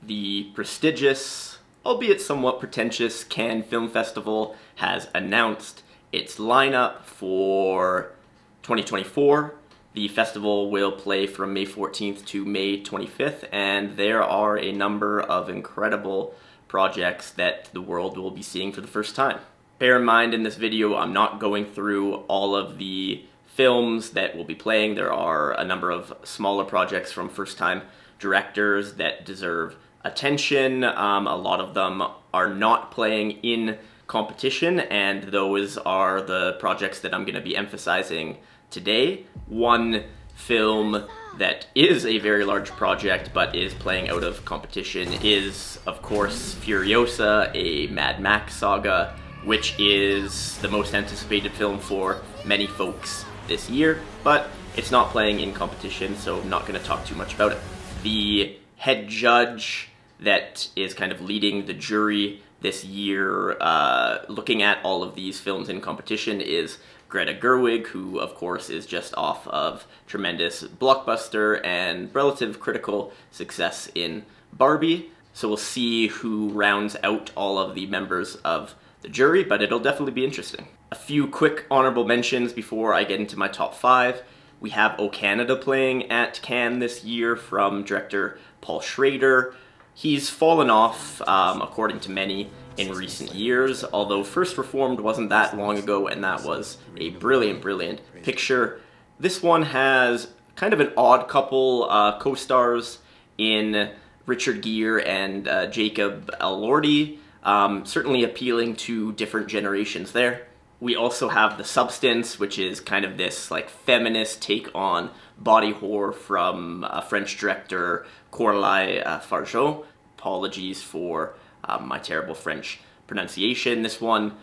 The prestigious, albeit somewhat pretentious, Cannes Film Festival has announced its lineup for 2024. The festival will play from May 14th to May 25th, and there are a number of incredible projects that the world will be seeing for the first time. Bear in mind, in this video, I'm not going through all of the films that will be playing. There are a number of smaller projects from first-time directors that deserve attention. A lot of them are not playing in competition, and those are the projects that I'm going to be emphasizing today. One film that is a very large project but is playing out of competition is, of course, Furiosa, a Mad Max saga, which is the most anticipated film for many folks this year, but it's not playing in competition, so I'm not going to talk too much about it. The head judge that is kind of leading the jury this year, looking at all of these films in competition, is Greta Gerwig, who of course is just off of tremendous blockbuster and relative critical success in Barbie. So we'll see who rounds out all of the members of the jury, but it'll definitely be interesting. A few quick honorable mentions before I get into my top 5. We have O Canada playing at Cannes this year from director Paul Schrader. He's fallen off, according to many, in recent years, although First Reformed wasn't that long ago, and that was a brilliant, brilliant picture. This one has kind of an odd couple co-stars in Richard Gere and Jacob Elordi, certainly appealing to different generations there. We also have The Substance, which is kind of this like feminist take on body horror from French director Coralie Fargeat. Apologies for my terrible French pronunciation. This one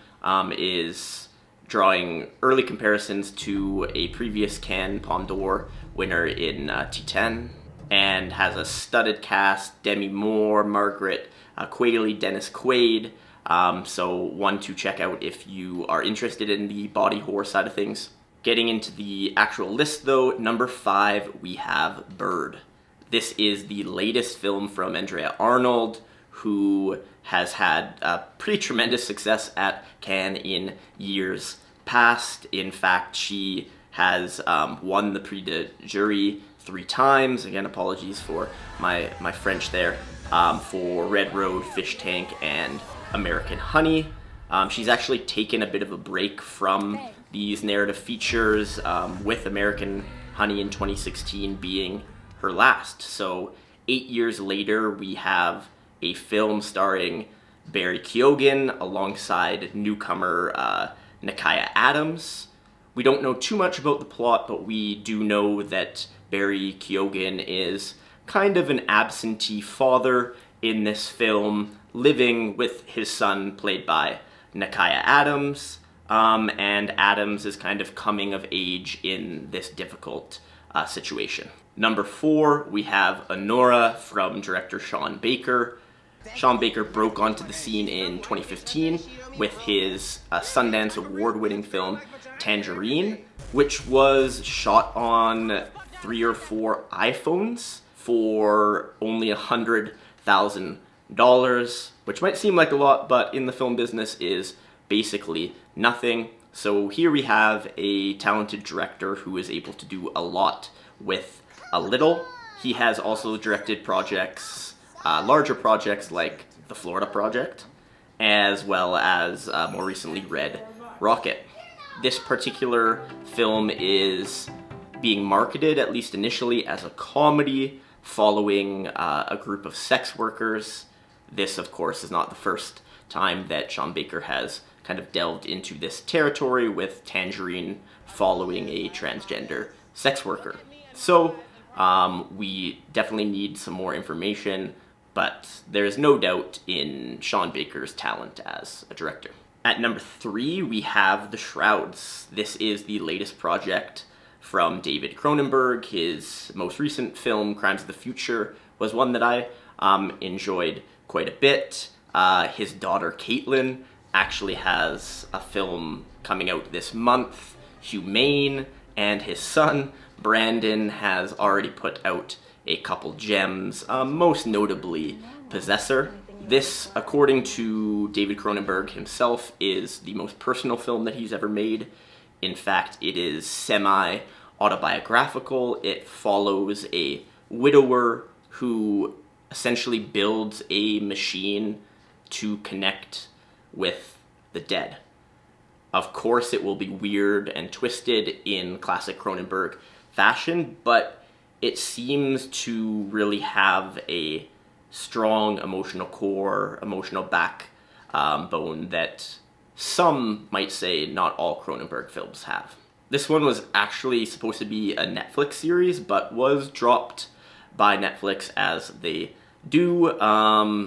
is drawing early comparisons to a previous Cannes Palme d'Or winner in Titan, and has a studded cast: Demi Moore, Margaret Qualley, Dennis Quaid. So one to check out if you are interested in the body horror side of things. Getting into the actual list though, number 5, we have Bird. This is the latest film from Andrea Arnold, who has had pretty tremendous success at Cannes in years past. In fact, she has won the Prix de Jury 3 times. Again, apologies for my French there, for Red Road, Fish Tank, and American Honey. She's actually taken a bit of a break from these narrative features, with American Honey in 2016 being her last. So 8 years later, we have a film starring Barry Keoghan alongside newcomer Nakia Adams. We don't know too much about the plot, but we do know that Barry Keoghan is kind of an absentee father in this film, living with his son, played by Nakia Adams, and Adams is kind of coming of age in this difficult situation. Number 4, we have Honora from director Sean Baker. Sean Baker broke onto the scene in 2015 with his Sundance Award-winning film Tangerine, which was shot on 3 or 4 iPhones for only $100,000, which might seem like a lot, but in the film business is basically nothing. So here we have a talented director who is able to do a lot with a little. He has also directed projects, larger projects like The Florida Project, as well as more recently Red Rocket. This particular film is being marketed, at least initially, as a comedy following a group of sex workers. This, of course, is not the first time that Sean Baker has kind of delved into this territory, with Tangerine following a transgender sex worker. So we definitely need some more information, but there's no doubt in Sean Baker's talent as a director. At number 3, we have The Shrouds. This is the latest project from David Cronenberg. His most recent film, Crimes of the Future, was one that I enjoyed quite a bit. His daughter Caitlin actually has a film coming out this month, Humane, and his son Brandon has already put out a couple gems, most notably Possessor. This, according to David Cronenberg himself, is the most personal film that he's ever made. In fact, it is semi-autobiographical. It follows a widower who essentially builds a machine to connect with the dead. Of course, it will be weird and twisted in classic Cronenberg fashion, but it seems to really have a strong emotional core, emotional backbone that some might say not all Cronenberg films have. This one was actually supposed to be a Netflix series, but was dropped by Netflix as they do.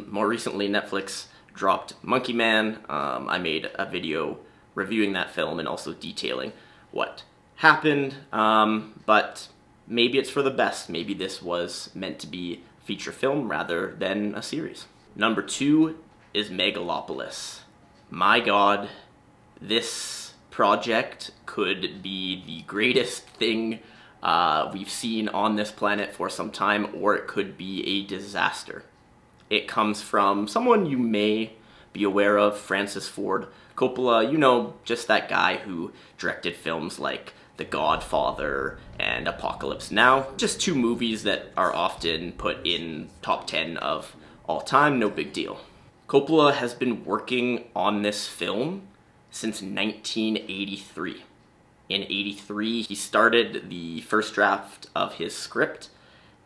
More recently, Netflix dropped Monkey Man. I made a video reviewing that film and also detailing what happened, but maybe it's for the best. Maybe this was meant to be a feature film rather than a series. Number 2 is Megalopolis. My God, this project could be the greatest thing we've seen on this planet for some time, or it could be a disaster. It comes from someone you may be aware of, Francis Ford Coppola. You know, just that guy who directed films like The Godfather and Apocalypse Now. Just 2 movies that are often put in top 10 of all time, no big deal. Coppola has been working on this film since 1983. In 83, he started the first draft of his script,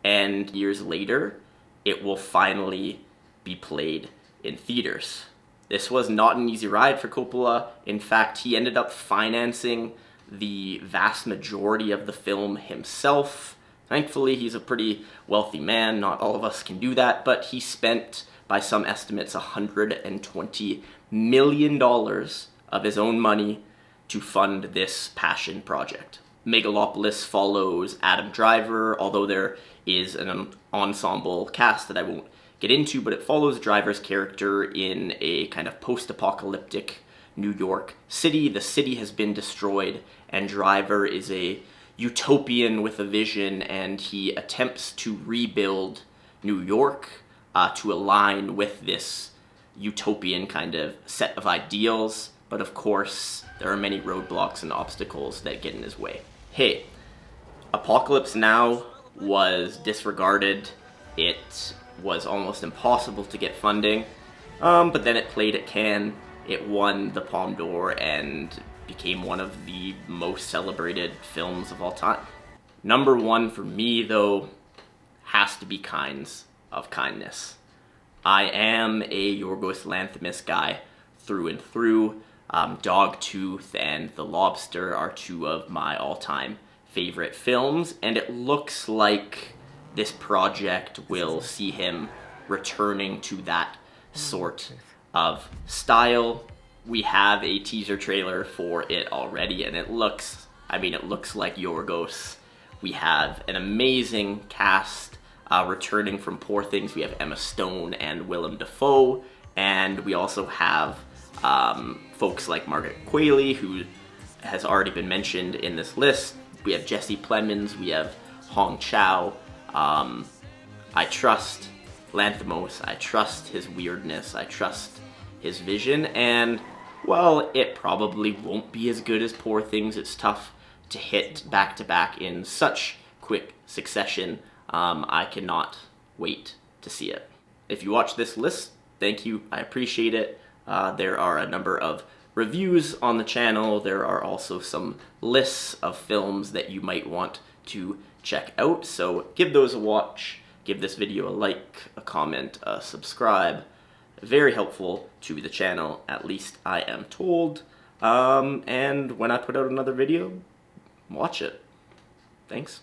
and years later, it will finally be played in theaters. This was not an easy ride for Coppola. In fact, he ended up financing the vast majority of the film himself. Thankfully, he's a pretty wealthy man. Not all of us can do that, but he spent, by some estimates, $120 million of his own money to fund this passion project. Megalopolis follows Adam Driver, although there is an ensemble cast that I won't get into, but it follows Driver's character in a kind of post-apocalyptic New York City. The city has been destroyed, and Driver is a utopian with a vision, and he attempts to rebuild New York to align with this utopian kind of set of ideals. But of course, there are many roadblocks and obstacles that get in his way. Hey, Apocalypse Now was disregarded. It was almost impossible to get funding, but then it played at Cannes. It won the Palme d'Or and became one of the most celebrated films of all time. Number 1 for me, though, has to be Kinds of Kindness. I am a Yorgos Lanthimos guy through and through. Dogtooth and The Lobster are 2 of my all-time favorite films, and it looks like this project will see him returning to that sort of style. We have a teaser trailer for it already, and it looks like Yorgos. We have an amazing cast returning from Poor Things. We have Emma Stone and Willem Dafoe, and we also have folks like Margaret Qualley, who has already been mentioned in this list. We have Jesse Plemons, we have Hong Chow. I trust Lanthimos, I trust his weirdness, I trust his vision, and while it probably won't be as good as Poor Things, it's tough to hit back-to-back in such quick succession. I cannot wait to see it. If you watch this list, thank you, I appreciate it. There are a number of reviews on the channel. There are also some lists of films that you might want to check out, so give those a watch. Give this video a like, a comment, a subscribe. Very helpful to the channel, at least I am told. And when I put out another video, watch it. Thanks.